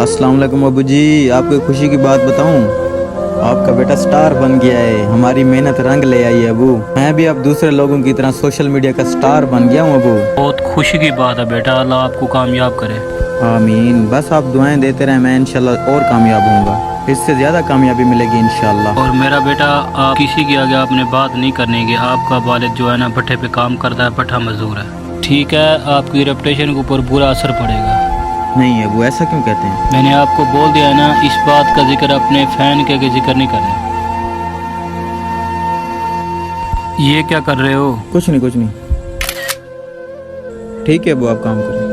अस्सलाम वालेकुम अबू जी, आपको एक खुशी की बात बताऊं, आपका बेटा स्टार बन गया है। हमारी मेहनत रंग ले आई है अबू। मैं भी अब दूसरे लोगों की तरह सोशल मीडिया का स्टार बन गया हूं अबू। बहुत खुशी की बात है बेटा, अल्लाह आपको कामयाब करे। आमीन। बस आप दुआएं देते रहें, मैं इंशाल्लाह और कामयाब होऊंगा, इससे ज़्यादा कामयाबी मिलेगी इंशाल्लाह। और मेरा बेटा, आप किसी के आगे आपने बात नहीं करनी कि आपका वालिद जो है ना भट्ठे पे काम करता है, भट्ठा मजदूर है, ठीक है? आपकी रेपुटेशन के ऊपर बुरा असर पड़ेगा। नहीं अबू, ऐसा क्यों कहते हैं? मैंने आपको बोल दिया है ना, इस बात का जिक्र अपने फैन के आगे जिक्र नहीं करना। ये क्या कर रहे हो? कुछ नहीं कुछ नहीं। ठीक है अबू, आप काम करें।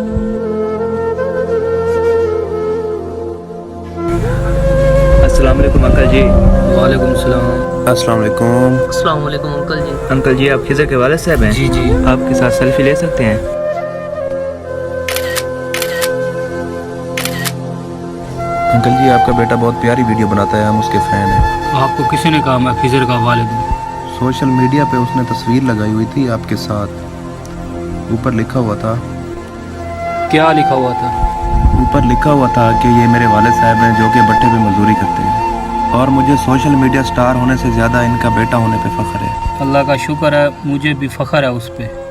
अस्सलाम वालेकुम अंकल जी। वालेकुम सलाम। अस्सलाम वालेकुम। अस्सलाम वालेकुम अंकल जी। अंकल जी, आप खिज़र के वालिद साहब हैं? जी जी। आपके साथ सेल्फी ले सकते हैं? अंकल जी, आपका बेटा बहुत प्यारी वीडियो बनाता है, हम उसके फ़ैन हैं। आपको किसी ने कहा मैं खिजर का वालिद हूँ? सोशल मीडिया पे उसने तस्वीर लगाई हुई थी आपके साथ, ऊपर लिखा हुआ था क्या लिखा हुआ था? ऊपर लिखा हुआ था कि ये मेरे वालिद साहब हैं जो कि भट्टे पे मजदूरी करते हैं, और मुझे सोशल मीडिया स्टार होने से ज़्यादा इनका बेटा होने पे फ़ख्र है। अल्लाह का शुक्र है, मुझे भी फ़ख्र है उस पर।